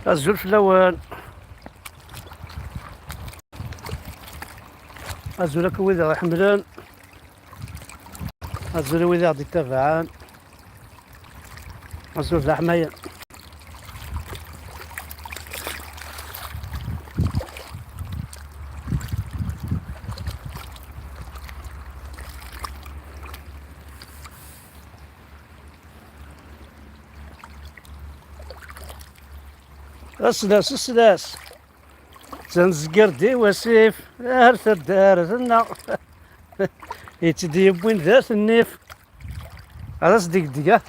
الزول في الاول الزول كويدا غا حملان الزول ويدا غادي يتابعان الزول ذا حماية السلاس تنزقر دي وسيف هرث الدار ثنا يتديب وين ذات النيف هذا صديق دقيقة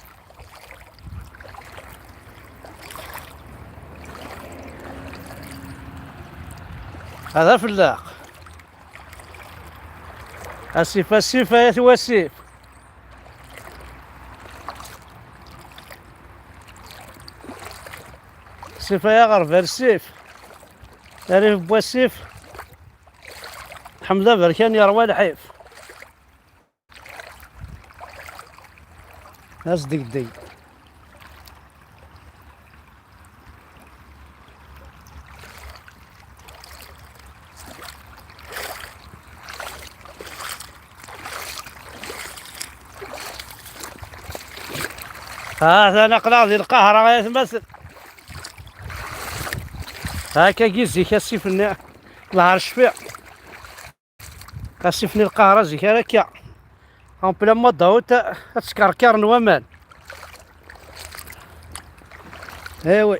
هذا فلاق السيف يا وسيف السيف يا غرب السيف تعرف بوالسيف حمزة بركان يروى الحيف ناس دقدق هذا نقلا ذي القهرة يتمثل هاكا كيزي كاسيفني نهار الشفيع كاسيفني القهرة زي هكا اون بلا ما ضاوت تسكركر نوامان ايوي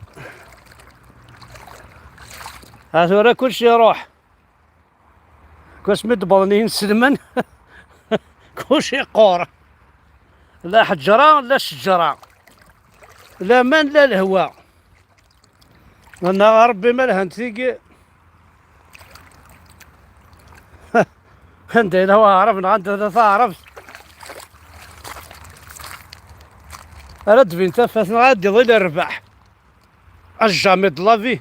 هذا راه كلشي يروح كاش مدبرنين سلمان كلشي قور لا حجرة لا شجرة لا من لا الهواء انا ربي ما لهنتيقي عندنا هو عرفنا عندنا تعرف رد بين تفاث غادي ظل الرباح الجامد لافي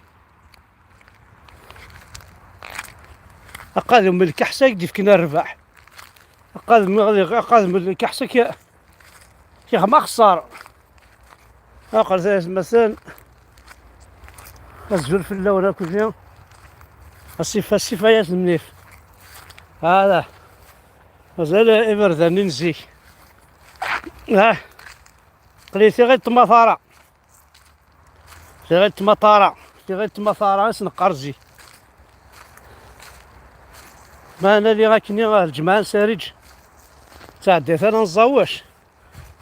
أقادم من الكحسة يقدي فينا الرباح أقادم من الكحسة كي ما خسارة أقل مثلا الزول في اللون كل يوم الصفايات المنيف هذا مازال إبرد ننزي قليتي غير تماثارة غير تماثارة نسنقرزي ما انا اللي غاكني الجمعان سارج تعديت انا نزواش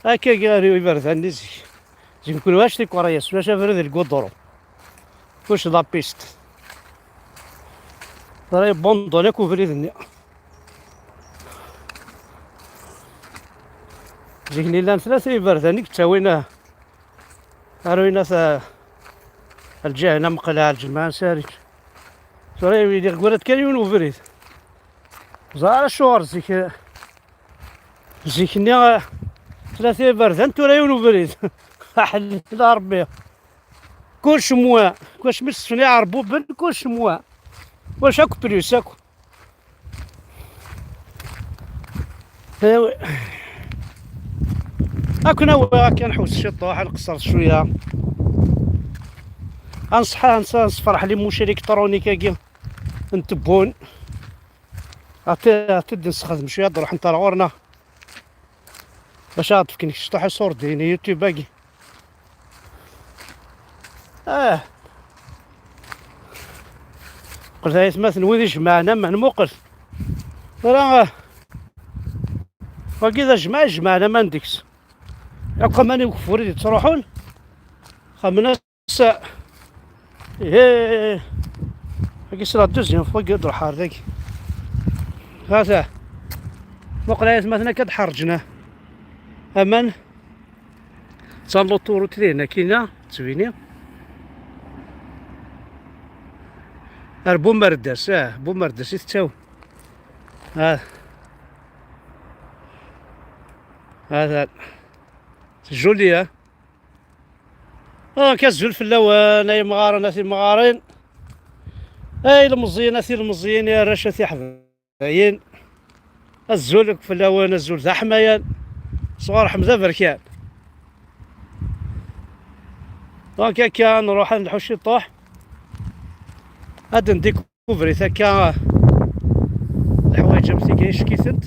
هكا قالوا يبرد نزي زي نكون واش تيك ورايس واش فرد القدرو واش لابيست راهي بوندونيك وفريدني جيكني لان ثلاثة يبردانيك تاوينا اروينا الجهنة مقلع الجمعان سارج راهي ويدي قولت كان وفريد زار الشهر زيكني ثلاثة بردان تورايون وبريد حل لا ربي كل شموا واش مسفني عربو بن كل شموا واش اكو بريس اكو اكو نوا كنحوس شي طوح نقصر شويه انصحها نصفرح لي موشي الكترونيكا كي نتبون تد نستخدم شويه نروح نطلع غورنا باش عاد فيك نشطح صور ديني يوتيوب باقي قلت هاي مثلا وين جمعنا ما نموقل راه وكذا جمعنا ما نديكس يبقى ماني وكفوري تروحون خمنا ساعة ايه هاكي صرا دوزيام فوا يقدروا حار ذاك هذا مقلايات مثلا كتحرجنا امان تصلو طورو ترينا كاينه تبيني بومرداس بومرداس يتساو هذا جوليا كالزول في اللوان اي مغارين اثي مغارين اي المزيين اثي المزيين يا رشا ثي حباين الزول في اللوان الزول ذا حمايان صغار حمزة بركان دونك هكا نروح نحوش الطوح، هاد نديكوفري هكا الحوايج مسكينش كيسنت،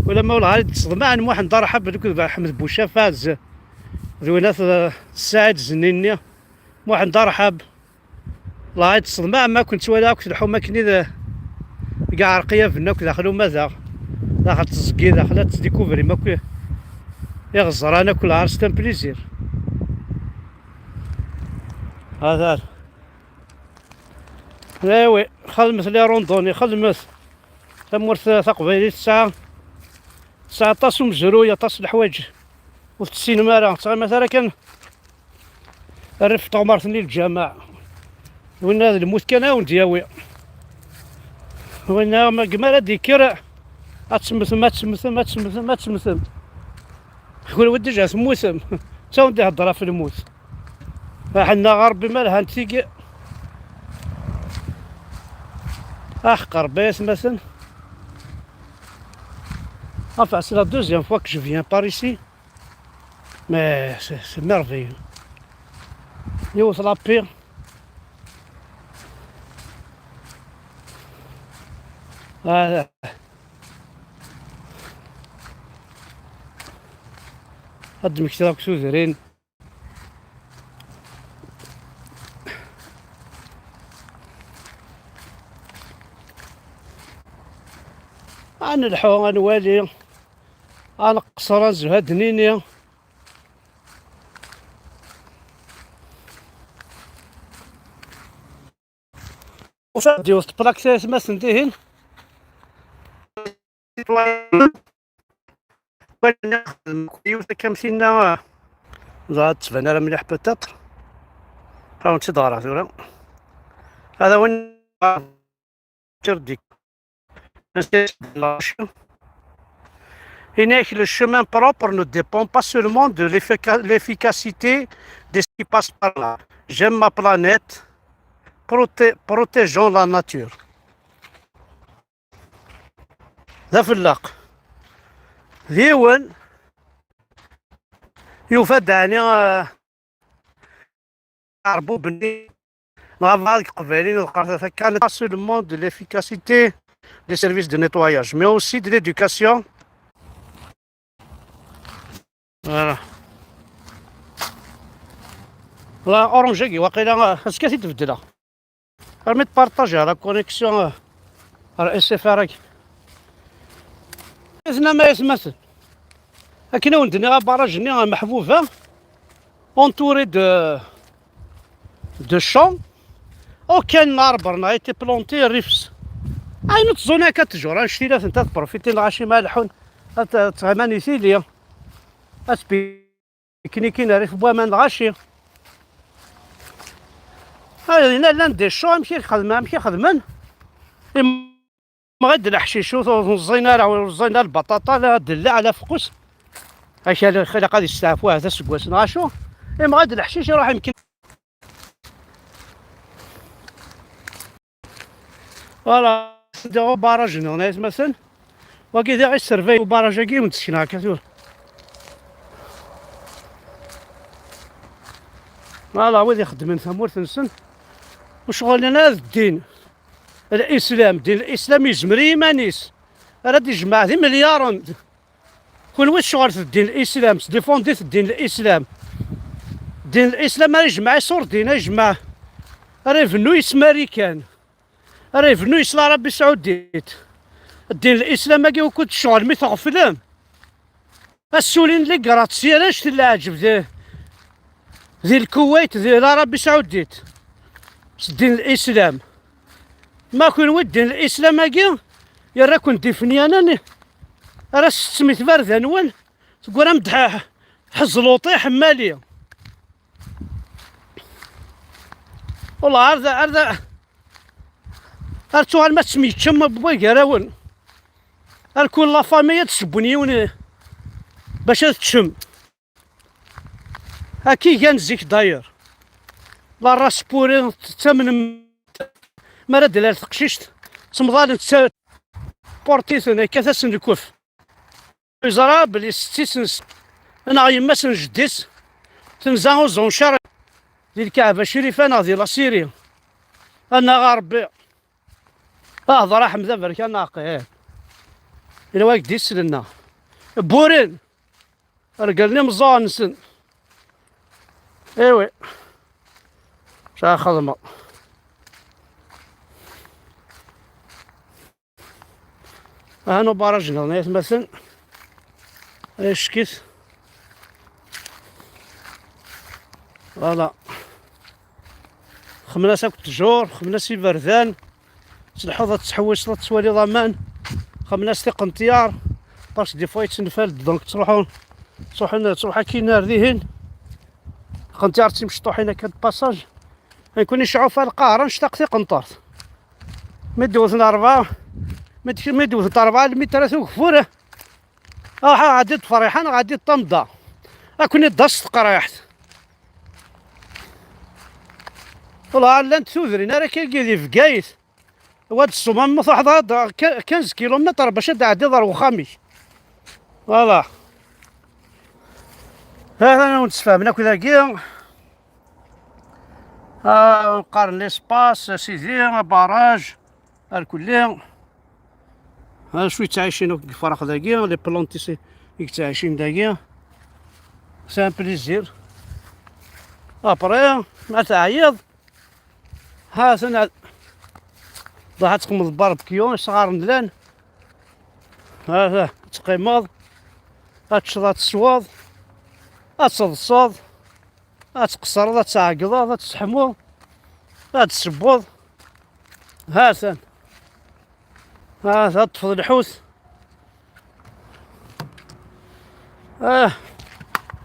ولما ولا غادي تصدم من واحد دار حب دوك حمد بوشافات ذوينات الساعد زنيني واحد دار حب الله غادي تصدم ما كنت ولا كنت الحومه كني كاع رقيه فينا داخلو ماذا داخل تزكي داخل تديكوفري ما يغزر انا كل عرس تم بليزير هذا ايوي خدمت لي روندوني خدمت تمورت تقبيلي الساعة 19 مجروية طاس الحوايج وفي السينما راه مثلا كان رفت عمرتني الجماعة وين هذا الموت كان هاون دياوي وين ما قمال ديكرا اتسمثم ما تسمثم ما تسمثم ما تسمثم يقول ودي جا تموتم تا ودي هضرها في الموت حنا غربي مالها نتيكي قربيت مثلا. Enfin, c'est la deuxième fois que je viens par ici. Mais c'est merveilleux. Yo, c'est la pire. Voilà. هاد المكتبة كسوزرين. أنا الحو أنا والي أنا قصر نزهد نيني وفادي وسط براكسيس ما سنديهن كمسينا زاد تبان راه مليح بتاتر راهو انت دارات ولا هذا وين ترديك le chemin propre ne dépend pas seulement de l'efficacité de ce qui passe par là. J'aime ma planète, protégeons la nature. ذا فلاق ذيون يفاد يعني عربو بني نغفال قبالين القرطة كانت pas seulement de l'efficacité des services de nettoyage, mais aussi de l'éducation. Voilà. لا اورنجي واقيلا اش كاتي تبدلها رميت بارطاجي على كونيكسيون راه اس اف ار إذن ما يتمثل لكن وندني باراجني محفوفة اونتوري دو شون وكان اربر a été planté ريفس عينو تزونا كتجور نشتي لها انت تبروفيتي الغاشي مالحون تغماني ثيليا بيكنيكين ريف بوا من الغاشي هاي لا ندير شو نمشي خدمان ما غادي الحشيش وزينا راه وزينا البطاطا لا دلع على فقوس هاش الخلا غادي يستعفوها هذا سكواس ناشو ما غادي الحشيش يروح يمكن فوالا نديرو باراج هنا مثلا وكي غير السيرفي وباراج كي ونتسكن هكا فوالا هو اللي يخدم ثمور تنسن وشغلنا الدين الاسلام دين الاسلام يجمري مانيس راه يجمع ذي مليار كل واش شغل في الدين الاسلام ديفوندي في الدين الاسلام الدين الاسلام راه يجمع يصور دين يجمع ريفنو امريكان ريفنو العربي السعوديت الدين الاسلام ما كنت شغل مي تغفلهم السولين اللي قرات سيراش اللي عجب ذي الكويت ذي العربي السعوديت الدين الاسلام ما كون ودين الاسلام هاكي يا راه كنت ديفني انا راه سميت بارد نوال تقول راه مدح حزلوطي حماليه والله عرض ارتو ما سميتش ما بوا كراون كل لا فامي تسبوني باش تشم هاكي كان زيك داير لا راس بوري تمن ما راه دلال تقشيشت تمضال بورتيثون كثاس نكوف وزرا بلي ستيسنس انا يما سنجديس تنزاو زونشار ديال الكعبة الشريفة ناضي لا سيريا أنا غا ربي أهضر حمزة بركة ناقي إلا واك دي سلنا بورين رجلني مزانسن إيوي شا خدمة هانو باراجنا نايت مثلا ايش كيت فوالا خمنا ساك التجور خمنا سي بردان تلحظة تحويش تسوالي ضمان خمنا سي قنطيار باش دي فوا يتنفال دونك تروحو كي نار ذيهن قنطيار تيمشطوحين هكا باساج غيكون يشعو فيها القاهرة نشتاق في قنطارت ما دوزنا 4 ما دوزت 4 المتر وكفورة غادي فريحان غادي طمضة كوني دست قرايحت والله لا تثوذرين راه كي في كايت واد الصمام واحد 15 كيلومتر باش تعدي دار وخامي فوالا هذا انا نتفاهمنا كذا كي نقارن ليسباس سيدي باراج الكلية شوي تعايشين في الفراغ داكيا لي بلونتي تعايشين داكيا سي ان بليزير ابري ما تعيض ها سنة ضاعت تقمض باربكيو صغار مدلان ها تقيمض تشرى تسواض تصدصد تقصر تعقض تسحمو تسبوض هاسن تطفض الحوت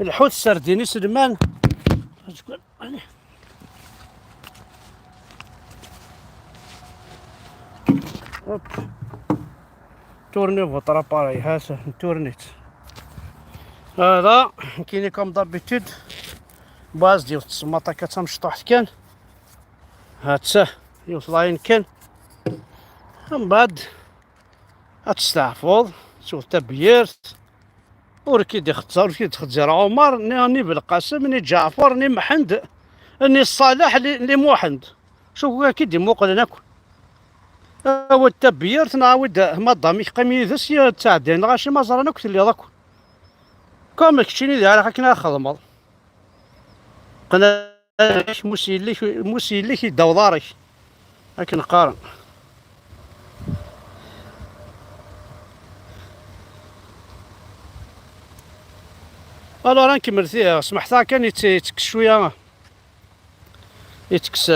الحوت سرديني سلمان تورني فوتر اباري هاسا تورنيت هذا كاين كوم دابيتود باز ديال السماطه كتمشطوح كان هاتسه يوصلاين كان من بعد تستحفظ شوف تبيرت وركي دختار كي تخزر عمر ني بالقاسم ني جعفر ني محمد ني الصالح ني موحد شوف كي دي موقد ناكل هو التبيرت نعاود ما ضامي قيمي ذس تعدين غاشي ما زرنا كنت اللي ضاك كوم كشيني ديال كنا خدمض قنا مسيلي كي داو دارك لكن قارن الو راه نكمل فيها سمحتها كان يتكس شويه يتكس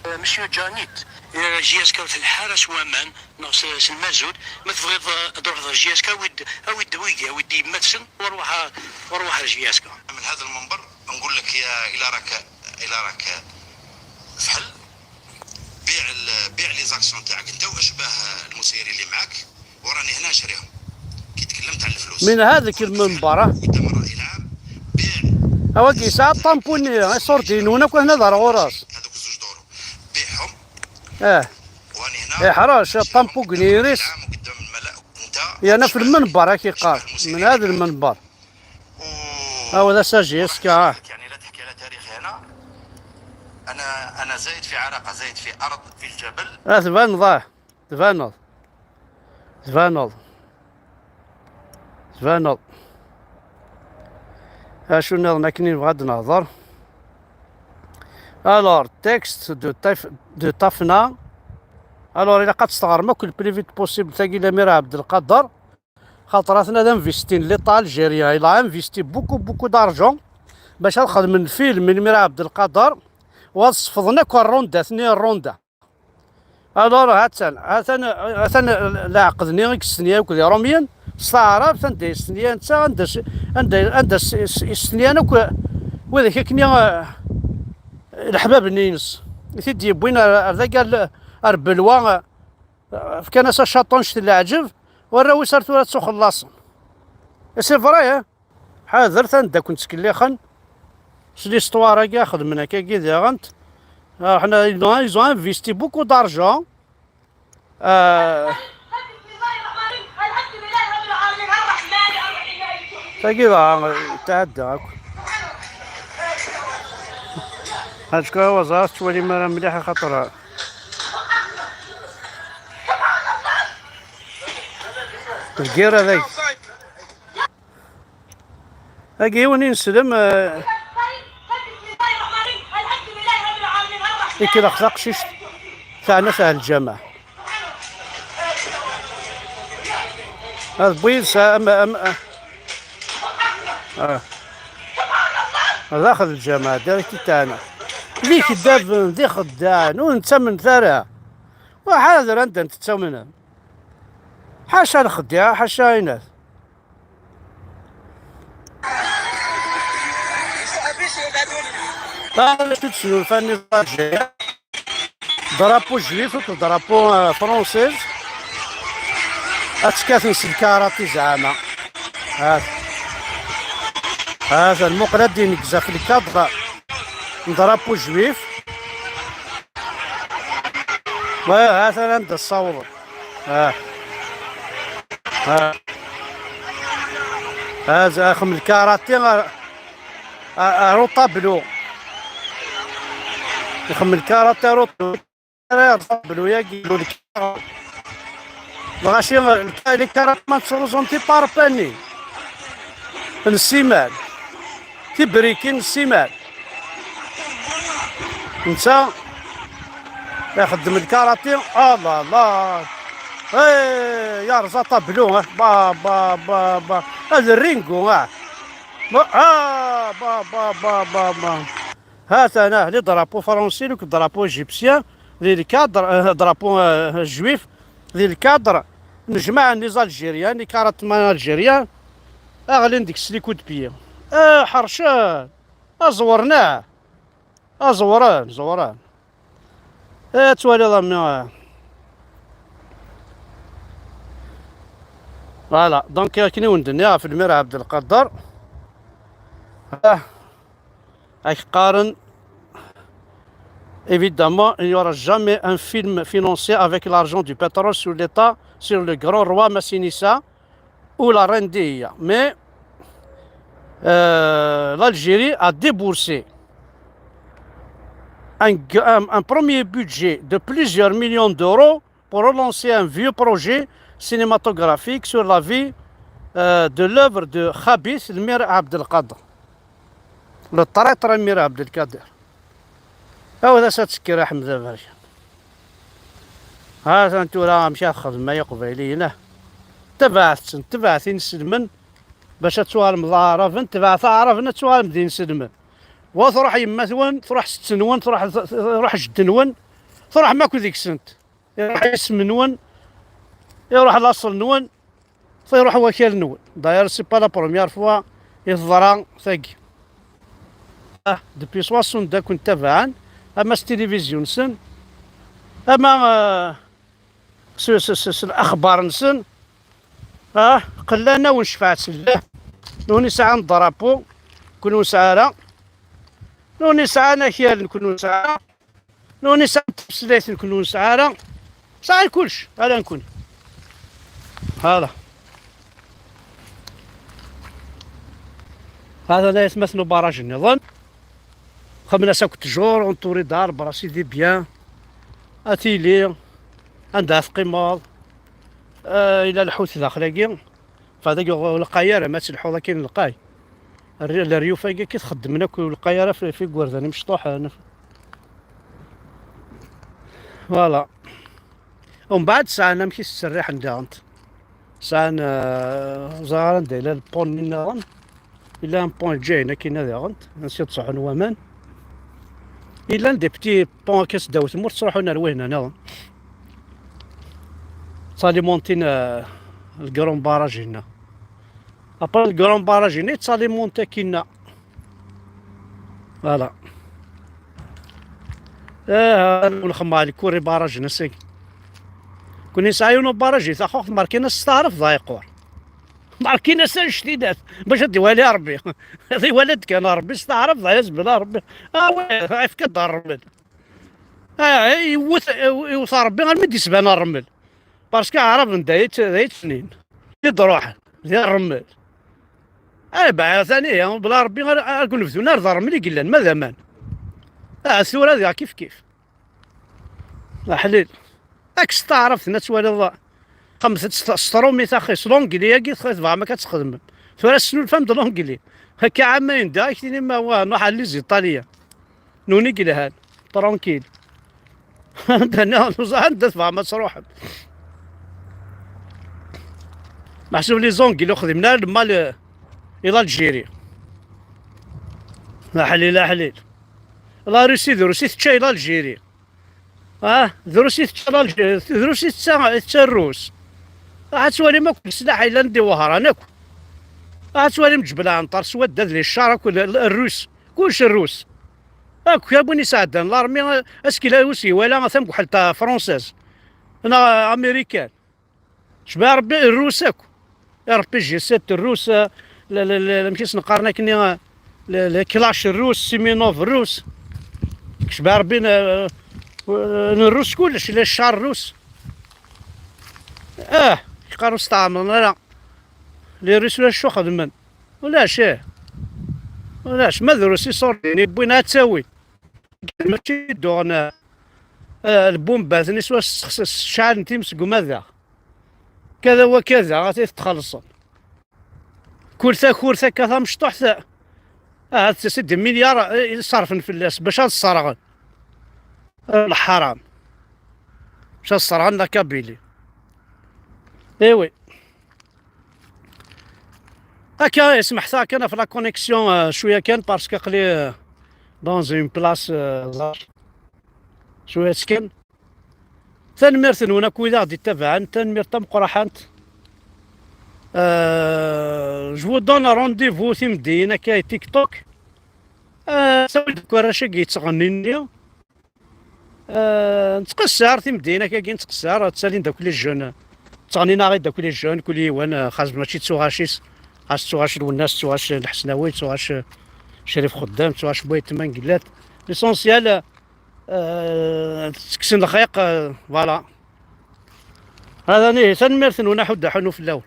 مسيو جانيت جياسكا في الحارس وامان ناقص المازود ما تبغيض تروح جياسكا ويد ويدي ودي يمثل وروح جياسكا من هذا المنبر نقول لك يا الى راك فحل بيع لي زاكسيون تاعك انت واشباه المسيرين اللي معاك وراني هنا شاريهم كي تكلمت على الفلوس من هذاك المنبر قدام الراي العام بيع هو كيساعد طامبوني صورتين هنا كنا ضرغوا راس هذوك الزوج دورو بيعهم واني هنا حراش طامبو كنيريس قدام الملأ وانت انا في المنبر كي قال من هذا المنبر هذا ساجيسكا يعني لا تحكي على تاريخي انا زايد في عراقه زايد في ارض في الجبل تفانض شنو نظن كاين بغض النظر الور تكست دو طفنا الور الا قد تستغرب كل بريفيت بوسيبل تاكي لامير عبد القادر خاطراتنا دا انفيستين ليطا الجيريا الى انفيستي بوكو دارجون باش تخدم من فيلم من مير عبد القادر وصفضنا كالروندا ثني الروندا الور هاتن لا عقدني غيك السنيه وكذا روميان صارف تندي السنيه انت عند السنيه وذاك كني الحباب النينس تيدي بوين هذاك الربلوا كان شاطون شتي العجب وراوي صارت ولا تخلص سي فري حاضر تندا كنت كليخن سي ستوار كاع خدمنا كي غنت حنا ايزون انفيستي بوكو دارجون تاكي تعدى هاد شكون وزارة تولي مرة مليحة خاطر الكير هذاك هاكي وين نسلم كي خلق شيش تاعنا تاع الجامع هذا بويس داخل الجامع دايركت تاعنا اللي كذاب ذي خدان وانت من ثرى وحاضر انت تسوي حاشا الخديعة حاشا يناس لا تتسنو الفني الجاية درابو جويف درابو فرونسيز اتكاثن الكاراتي زعما هذا المقلد ينكزا في الكادغ درابو جويف وهذا عند الصور هذا اخ من الكاراتي روطا بلو يخم الكاراتي روطا بلو يقولوا لك بغاشي الكارات ما تصرزونتي بارباني السيمان تبريكين السيمان انت يخدم الكاراتي الله الله يا رزاطة بلو با با با با هذا الرينجو با با هذا انا لي درابو فرنسي لوك درابو ايجيبسيان لي الكادر درابو جويف لي الكادر نجمع النزال الجيريان كارات مان الجيريان اغلين ديك سليكود بيا حرشان زورناه زوران توالي ضمنا فوالا دونك كني وندنيا في المير عبد القدر راك قارن évidemment il n'y aura jamais un film financé avec l'argent du pétrole sur l'État sur le grand roi Massinissa ou la reine Dia mais l'Algérie a déboursé un premier budget de plusieurs millions d'euros pour relancer un vieux projet cinématographique sur la vie de l'œuvre de Khabith Mir Abdel Qadir le traître Mir Abdel Qadir هذا ستسكر أحمد الفرشة هذا انتو راه مشى خدمة يقبيلينا تبعث نسلمن باش توالم ضارفن تبعث عرفنا توالم دين سلمن وتروح يما ثوان تروح ستنون تروح جدنون تروح ماكو ذيك سنت يروح اسم نون يروح الاصل نون فيروح وكيل نون داير سي با لا بروميير فوا يضرا ثاقي دبي 60 دا كنت تابعا اما التلفزيون سن اما الاخبار نسن قلانا ونشفعت سله نوني ساعه نضربو كونو ساعه نوني ساعه نكيال نكونو ساعه نوني ساعه تبسلات نكونو ساعه ساعه كلش هذا نكون هذا لا يتمثل باراج النظام خمنا ساك تجور اونطوري دار براسي دي بيان اتيلي عندها ثقيماض الى الحوت داخلاكي فهذاك القايره ما تلحو كاين القاي الريوفه كي تخدم لك القايره في كورداني مشطوح انا فوالا ومن بعد ساعه نمشي نستريح عندها انت ساعه زهران دايره البون من إلا ان بوان جاينا كاين هذا غنت نسيت تصحون ومان إلا دي بتي بوان كاس داو تمور تصروحو نروينا نظن صالي مونتينا الكرون باراج هنا ابا الكرون باراج هنا تصالي مونتا كينا فوالا نخمم على كوري باراج نسيك كوني سايونو باراجي تاخوخ ماركينا ستعرف ضايقور ماركينا سان جديدات باش ديوالي ربي هذي ولد كان ربي استعرف ضايز بلا ربي وي كيف كدار الرمل يوث ربي غير ما يسبان الرمل باسكو عرف دايت سنين يضروح ديال الرمل بعد ثانية بلا ربي غير كون نفذو نار الرمل يقلان ماذا مان الثورة هذه كيف كيف حليل راك تعرف نتوالى خمسة سترومي تا خيس لونجلي كي خيس ما كتخدم ثورة سنو فهم لونجلي هكا عامين دا كتيني ما هو نروح على ليز ايطاليا نوني كيلهان ترونكيل انا عندها فهم تروح محسوب لي زونكيلو خدمنا المال الى الجيري لا حليل لا حليل لا روسي تشاي لا الجيري دروسي دروسي تسا الروس عتولي ما كل سلاح الا ندي وهران اكو عتولي مجبل عنطر سواد لي الشارك ولا الروس كلشي الروس اكو يا بني سعدان لارمي اسكي لا روسي ولا ثم حتى فرونسيز انا امريكان شبه ربي الروس اكو يا ربي جي 7 الروس لا مشيت نقارن كني كلاش الروس سيمينوف الروس شبه ربي الروس كلش لا الشعر الروس قالوا استعمرنا لا لي روس ولا شو خدمن ولاش ولاش ما دروسي صورني بوينها تساوي ماشي دون البومبات نسوا الشعر تيمسكو ماذا كذا وكذا غادي تخلصن كورثا كذا مشطوح هاد 6 مليار صرفن في الناس باش هاد الصرغن الحرام باش الصرغن كابيلي ايوي هكا سمحت لك انا في لا كونيكسيون شويه كان باسكو قلي دون اون بلاص شويه سكن تنمرتن هنا كويدا غادي تابعن تنمرت مقرحانت جو دون رونديفو في مدينه كاي تيك توك سوي كراشه كيتغنيني نتقصر في مدينه كاين نتقصر تسالين داك لي جون تغنينا غير داك لي جون كل يوان خاص ماشي تسوغاشيس خاص تسوغاش الناس تسوغاش الحسناوي تسوغاش شريف خدام تسوغاش بويت مانكلات ليسونسيال تكسن الخيق فوالا هذا نيه تنمرثن ونحو حنو في الاول